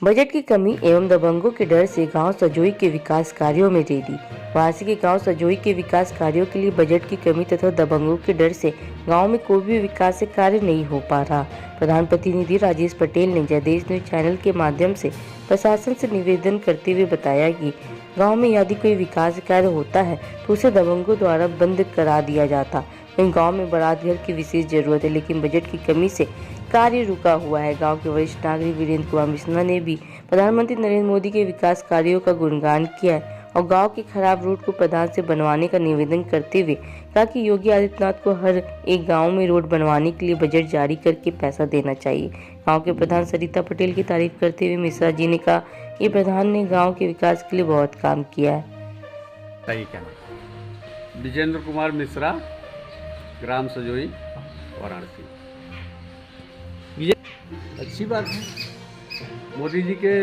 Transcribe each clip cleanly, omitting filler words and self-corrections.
Budget की कमी एवं दबंगों के डर से गांव सजोई के विकास कार्यों में देरी। वाराणसी के गांव सजोई के विकास कार्यों के लिए बजट की कमी तथा दबंगों के डर से गांव में कोई भी विकास कार्य नहीं हो पा रहा। प्रधान प्रतिनिधि राजेश पटेल ने जयदेश न्यूज चैनल के माध्यम से प्रशासन से निवेदन करते हुए बताया कि गाँव में यदि कोई विकास कार्य होता है तो उसे दबंगों द्वारा बंद करा दिया जाता। वहीं गाँव में बारात घर की विशेष जरूरत है, लेकिन बजट की कमी से कार्य रुका हुआ है। गांव के वरिष्ठ नागरिक वीरेंद्र कुमार मिश्रा ने भी प्रधानमंत्री नरेंद्र मोदी के विकास कार्यों का गुणगान किया है और गांव के खराब रोड को प्रधान से बनवाने का निवेदन करते हुए कहा कि योगी आदित्यनाथ को हर एक गांव में रोड बनवाने के लिए बजट जारी करके पैसा देना चाहिए। गांव के प्रधान सरिता पटेल की तारीफ करते हुए मिश्रा जी ने कहा, ये प्रधान ने गाँव के विकास के लिए बहुत काम किया है। सही कहना। विजेंद्र कुमार मिश्रा, ग्राम सजोई, वाराणसी। अच्छी बात है, मोदी जी के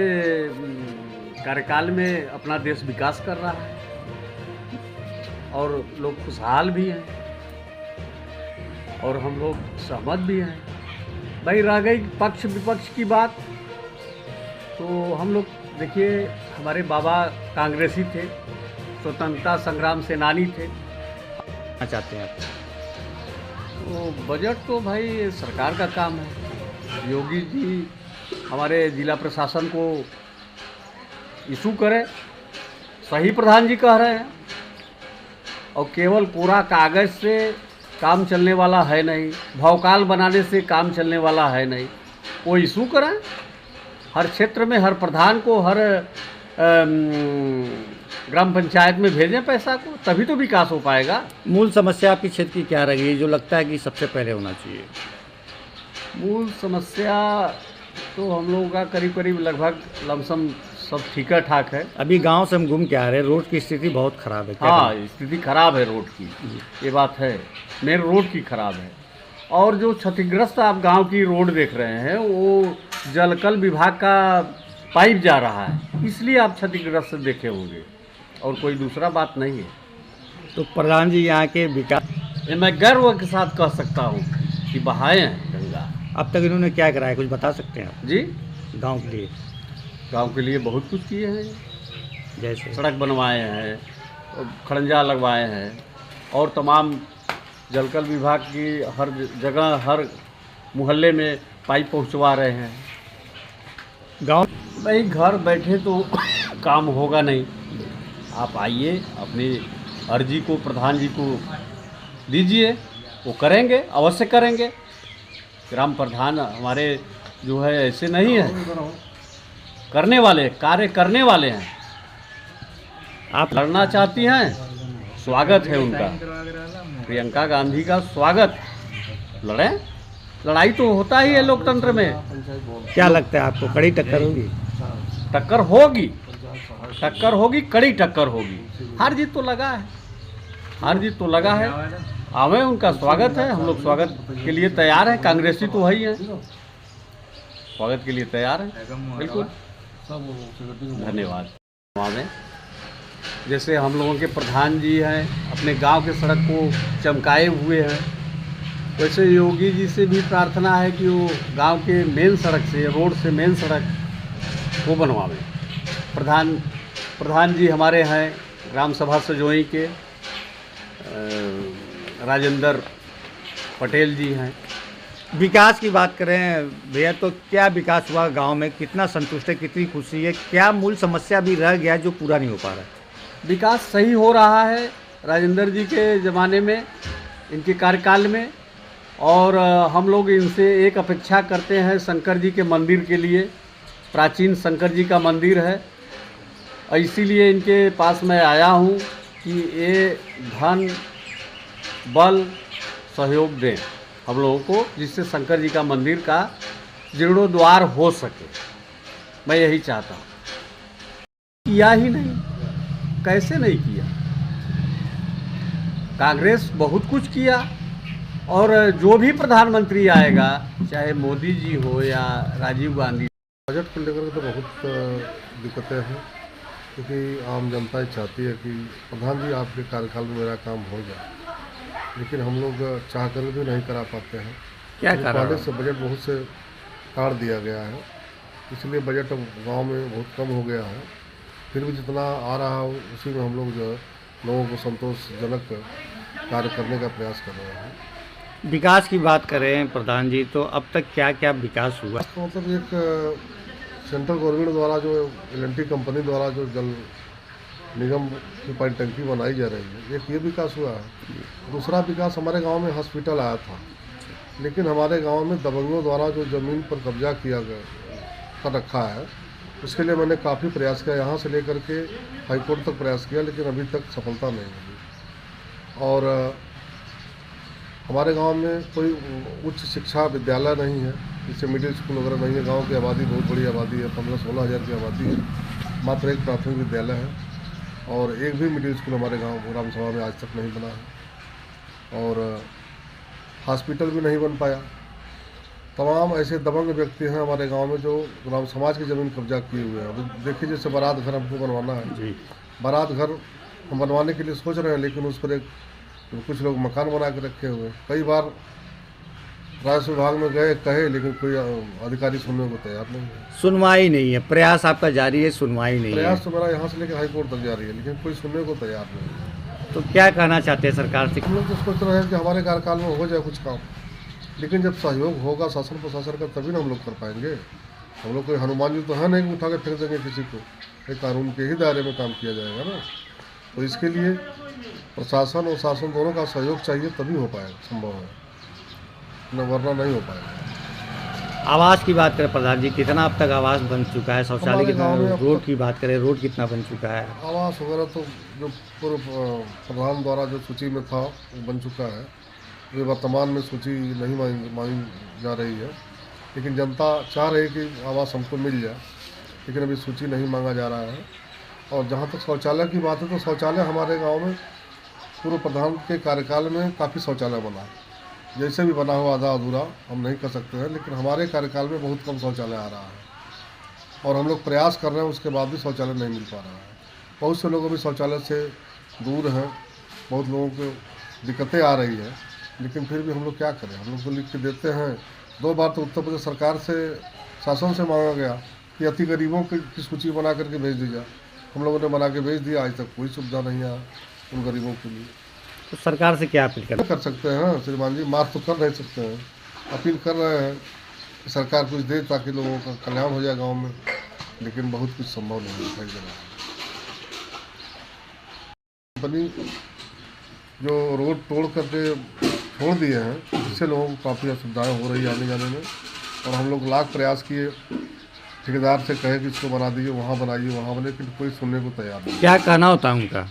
कार्यकाल में अपना देश विकास कर रहा है और लोग खुशहाल भी हैं और हम लोग सहमत भी हैं। भाई रह गई पक्ष विपक्ष की बात, तो हम लोग देखिए, हमारे बाबा कांग्रेसी थे, स्वतंत्रता संग्राम सेनानी थे। चाहते हैं आप? तो बजट तो भाई सरकार का काम है। योगी जी हमारे जिला प्रशासन को इशू करे, सही प्रधान जी कह रहे हैं, और केवल पूरा कागज़ से काम चलने वाला है नहीं, भौकाल बनाने से काम चलने वाला है नहीं। वो इशू करें, हर क्षेत्र में हर प्रधान को हर ग्राम पंचायत में भेजें पैसा को, तभी तो विकास हो पाएगा। मूल समस्या आपकी क्षेत्र की क्या रही है जो लगता है कि सबसे पहले होना चाहिए? मूल समस्या तो हम लोगों का करीब करीब लगभग लमसम सब ठीक ठाक है। अभी गांव से हम घूम के आ रहे हैं, रोड की स्थिति बहुत खराब है। हाँ, स्थिति खराब है रोड की, ये बात है, मेन रोड की खराब है। और जो क्षतिग्रस्त आप गांव की रोड देख रहे हैं, वो जलकल विभाग का पाइप जा रहा है, इसलिए आप क्षतिग्रस्त देखे होंगे, और कोई दूसरा बात नहीं है। तो प्रधान जी यहाँ के विकास, ये मैं गर्व के साथ कह सकता हूँ कि बहाए हैं गंगा। अब तक इन्होंने क्या कराया, कुछ बता सकते हैं आप? जी, गांव के लिए? गांव के लिए बहुत कुछ किए हैं, जैसे सड़क बनवाए हैं, खड़ंजा लगवाए हैं, और तमाम जलकल विभाग की हर जगह हर मोहल्ले में पाइप पहुंचवा रहे हैं। गांव भाई घर बैठे तो काम होगा नहीं, आप आइए, अपनी अर्जी को प्रधान जी को दीजिए, वो करेंगे, अवश्य करेंगे। ग्राम प्रधान हमारे जो है ऐसे नहीं है, करने वाले, कार्य करने वाले हैं। आप लड़ना चाहती हैं, स्वागत है उनका, प्रियंका गांधी का स्वागत, लड़ें, लड़ाई तो होता ही है लोकतंत्र में। क्या लगता है आपको, कड़ी टक्कर होगी? टक्कर होगी, टक्कर होगी, कड़ी टक्कर होगी। हार जीत तो लगा है, हार जीत तो लगा है। आवे, उनका स्वागत है, हम लोग स्वागत के लिए तैयार हैं, कांग्रेसी तो है ही है, स्वागत के लिए तैयार है, बिल्कुल। धन्यवाद। में जैसे हम लोगों के प्रधान जी हैं, अपने गांव के सड़क को चमकाए हुए हैं, वैसे योगी जी से भी प्रार्थना है कि वो गांव के मेन सड़क से, रोड से मेन सड़क वो बनवावें। प्रधान जी हमारे हैं ग्राम सभा सजोई के, राजेंद्र पटेल जी हैं। विकास की बात करें भैया, तो क्या विकास हुआ गांव में? कितना संतुष्ट है, कितनी खुशी है? क्या मूल समस्या भी रह गया जो पूरा नहीं हो पा रहा है? विकास सही हो रहा है राजेंद्र जी के ज़माने में, इनके कार्यकाल में, और हम लोग इनसे एक अपेक्षा करते हैं शंकर जी के मंदिर के लिए। प्राचीन शंकर जी का मंदिर है, इसीलिए इनके पास मैं आया हूँ कि ये धन बल सहयोग दें हम लोगों को, जिससे शंकर जी का मंदिर का जीर्णोद्वार हो सके। मैं यही चाहता हूँ। किया ही नहीं, कैसे नहीं किया? कांग्रेस बहुत कुछ किया, और जो भी प्रधानमंत्री आएगा, चाहे मोदी जी हो या राजीव गांधी। बजट को लेकर तो बहुत दिक्कतें हैं, क्योंकि आम जनता ही चाहती है कि प्रधान जी आपके कार्यकाल में मेरा काम हो जाए, लेकिन हम लोग चाह कर भी नहीं करा पाते हैं। क्या पहले से बजट बहुत से काट दिया गया है, इसलिए बजट गांव में बहुत कम हो गया है। फिर भी जितना आ रहा है उसी में हम लोग जो है लोगों को संतोषजनक कार्य करने का प्रयास कर रहे हैं। विकास की बात करें प्रधान जी, तो अब तक क्या क्या विकास हुआ? तो मतलब एक सेंट्रल गवर्नमेंट द्वारा जो एल&टी कंपनी द्वारा जो जल निगम की पानी टंकी बनाई जा रही है, एक ये विकास हुआ है। दूसरा विकास हमारे गांव में हॉस्पिटल आया था, लेकिन हमारे गांव में दबंगों द्वारा जो ज़मीन पर कब्जा किया गया कर रखा है, उसके लिए मैंने काफ़ी प्रयास किया, यहाँ से लेकर के हाईकोर्ट तक प्रयास किया, लेकिन अभी तक सफलता नहीं मिली। और हमारे गांव में कोई उच्च शिक्षा विद्यालय नहीं है, जैसे मिडिल स्कूल वगैरह नहीं है। गांव की आबादी बहुत बड़ी आबादी है, 15-16 हज़ार की आबादी है। मात्र एक प्राथमिक विद्यालय है और एक भी मिडिल स्कूल हमारे गांव ग्राम सभा में आज तक नहीं बना है, और हॉस्पिटल भी नहीं बन पाया। तमाम ऐसे दबंग व्यक्ति हैं हमारे गांव में जो ग्राम समाज की ज़मीन कब्जा किए हुए हैं। अभी देखिए, जैसे बारात घर हमको बनवाना है जी। बारात घर हम बनवाने के लिए सोच रहे हैं, लेकिन उस पर एक कुछ लोग मकान बना के रखे हुए हैं। कई बार राजस्व विभाग में गए कहे, लेकिन कोई अधिकारी सुनने को तैयार नहीं है। सुनवाई नहीं है, प्रयास आपका जारी है, सुनवाई नहीं है। प्रयास तो मेरा यहाँ से लेकर हाईकोर्ट तक जारी है, लेकिन कोई सुनने को तैयार नहीं है। तो क्या कहना चाहते हैं सरकार से? हम लोग तो सोच रहे हैं कि हमारे कार्यकाल में हो जाए कुछ काम, लेकिन जब सहयोग होगा शासन प्रशासन का तभी ना हम लोग कर पाएंगे। हम लोग कोई हनुमान जी तो है नहीं उठा के फेंक देंगे किसी को। एक कानून के ही दायरे में काम किया जाएगा ना, तो इसके लिए प्रशासन और शासन दोनों का सहयोग चाहिए, तभी हो पाएगा, संभव है, न वरना नहीं हो पाएगा। आवास की बात करें प्रधान जी, कितना अब तक आवास बन चुका है? शौचालय हमारे कितना? गांव में अब रोड तक- की बात करें, रोड कितना बन चुका है? आवास वगैरह तो जो पूर्व प्रधान द्वारा जो सूची में था वो बन चुका है। ये वर्तमान में सूची नहीं मांगी जा रही है, लेकिन जनता चाह रही है कि आवास हमको मिल जाए, लेकिन अभी सूची नहीं मांगा जा रहा है। और जहाँ तक शौचालय की बात है, तो शौचालय हमारे गांव में पूर्व प्रधान के कार्यकाल में काफ़ी शौचालय बना है। जैसे भी बना हुआ आधा अधूरा हम नहीं कर सकते हैं, लेकिन हमारे कार्यकाल में बहुत कम शौचालय आ रहा है और हम लोग प्रयास कर रहे हैं, उसके बाद भी शौचालय नहीं मिल पा रहा है। बहुत से लोग अभी शौचालय से दूर हैं, बहुत लोगों को दिक्कतें आ रही है, लेकिन फिर भी हम लोग क्या करें। हम लोग तो लिख के देते हैं। 2 बार तो उत्तर प्रदेश सरकार से शासन से मांगा गया कि अति गरीबों की सूची बना करके भेज दी जाए। हम लोगों ने बना के भेज दिया, आज तक कोई सुविधा नहीं आया उन गरीबों के लिए। तो सरकार से क्या अपील करें? कर सकते हैं श्रीमान जी, माफ तो कर नहीं सकते हैं, अपील कर रहे हैं कि सरकार कुछ दे ताकि लोगों का कल्याण हो जाए गांव में, लेकिन बहुत कुछ संभव नहीं दिखाई दे रहा है। कंपनी जो रोड तोड़ करके छोड़ दिए हैं, इससे लोगों को काफ़ी असुविधाएँ हो रही है आने जाने में, और हम लोग लाख प्रयास किए, ठेकेदार से कहे कि इसको बना दीजिए, वहाँ बनाइए, वहाँ बने, लेकिन कोई सुनने को तैयार नहीं। क्या कहना होता है उनका?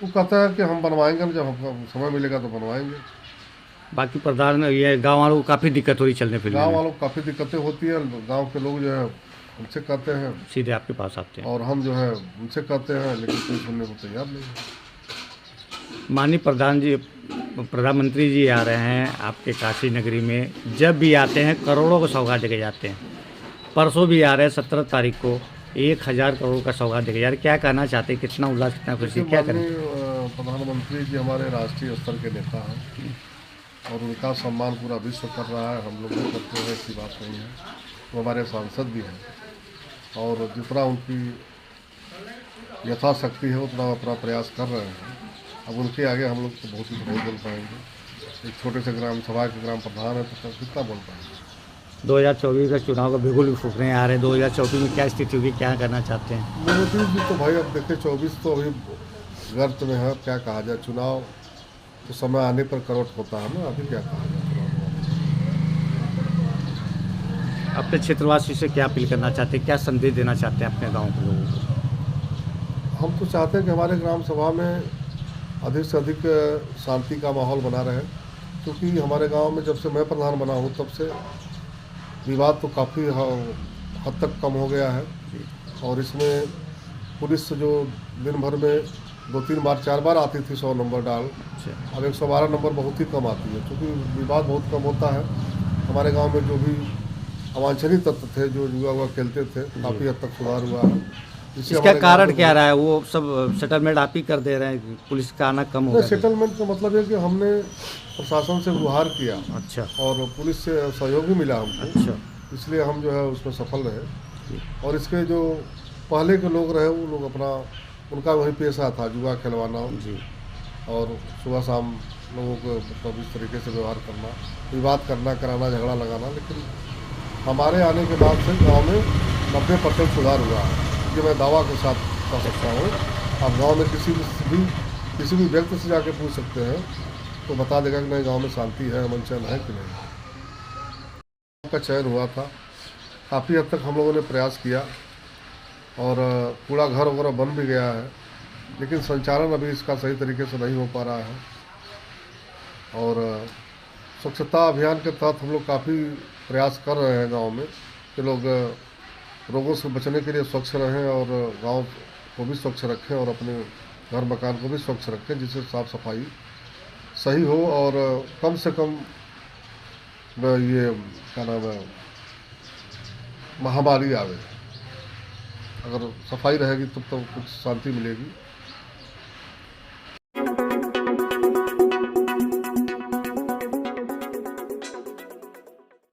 वो कहता है कि हम बनवाएंगे, जब हमको समय मिलेगा तो बनवाएंगे। बाकी प्रधान ये गांव वालों को काफ़ी दिक्कत हो रही चलने फिरने गांव में, वालों को काफ़ी दिक्कतें होती हैं। गांव के लोग जो है उनसे कहते हैं सीधे आपके पास आते हैं। और हम जो है उनसे कहते हैं, लेकिन कोई सुनने को तैयार नहीं है। माननीय प्रधानमंत्री जी आ रहे हैं आपके काशी नगरी में, जब भी आते हैं करोड़ों को सौगात देके जाते हैं। परसों भी आ रहे हैं 17 तारीख को 1000 करोड़ का सौगात देके जा रहे हैं। क्या कहना चाहते हैं? कितना उल्लास, कितना खुशी, क्या करें? प्रधानमंत्री जी हमारे राष्ट्रीय स्तर के नेता हैं और उनका सम्मान पूरा विश्व कर रहा है। हम लोग भी करते हैं, ऐसी बात नहीं है। वो हमारे सांसद भी हैं और जितना उनकी यथाशक्ति है उतना अपना प्रयास कर रहे हैं। अब उनके आगे हम लोग तो बहुत कुछ नहीं बोल पाएंगे। एक छोटे से ग्राम सभा के ग्राम प्रधान है, तो कितना बोल पाएंगे। 2024 का चुनाव का बिगुल भी फूकने आ रहे हैं। 2024 में क्या स्थिति होगी, क्या करना चाहते हैं? मोदी जी तो भाई अब देखिए 24 तो अभी गर्त में है, क्या कहा जाए। चुनाव तो समय आने पर करवट होता है ना, अभी क्या कहा जाए। अपने क्षेत्रवासी से क्या अपील करना चाहते हैं, क्या संदेश देना चाहते हैं अपने गांव के लोगों को? हम तो चाहते हैं कि हमारे ग्राम सभा में अधिक से अधिक शांति का माहौल बना रहे, क्योंकि हमारे गांव में जब से मैं प्रधान बना हूं तब से विवाद तो काफ़ी हद तक कम हो गया है। और इसमें पुलिस जो दिन भर में 2-3 बार 4 बार आती थी 100 नंबर डाल, अब 112 नंबर बहुत ही कम आती है, क्योंकि विवाद बहुत कम होता है। हमारे गांव में जो भी अवांछनीय तत्व थे, जो जुआ खेलते थे, काफ़ी हद तक सुधार हुआ है। इसका कारण क्या रहा है? वो सब सेटलमेंट आप ही कर दे रहे हैं, पुलिस का आना कम हो गया? सेटलमेंट का मतलब है कि हमने प्रशासन से गुहार किया, अच्छा, और पुलिस से सहयोग भी मिला हमको। अच्छा, इसलिए हम जो है उसमें सफल रहे। और इसके जो पहले के लोग रहे वो लोग अपना उनका वही पेशा था, जुआ खिलवाना जी और सुबह शाम लोगों को मतलब इस तरीके से व्यवहार करना, विवाद करना, कराना, झगड़ा लगाना। लेकिन हमारे आने के बाद से गांव में 90% सुधार हुआ है, ये मैं दावा के साथ कह सकता हूँ। आप गांव में किसी भी व्यक्ति से जाके पूछ सकते हैं तो बता देगा कि नहीं, गांव में शांति है, अमन चैन है कि नहीं। का चयन हुआ था, काफ़ी हद तक हम लोगों ने प्रयास किया और कूड़ा घर वगैरह बन भी गया है, लेकिन संचालन अभी इसका सही तरीके से नहीं हो पा रहा है। और स्वच्छता अभियान के तहत हम लोग काफ़ी प्रयास कर रहे हैं गांव में कि लोग रोगों से बचने के लिए स्वच्छ रहें और गांव को भी स्वच्छ रखें और अपने घर मकान को भी स्वच्छ रखें, जिससे साफ सफाई सही हो और कम से कम ये क्या नाम है महामारी आवे। अगर सफाई रहेगी तब तो कुछ शांति मिलेगी।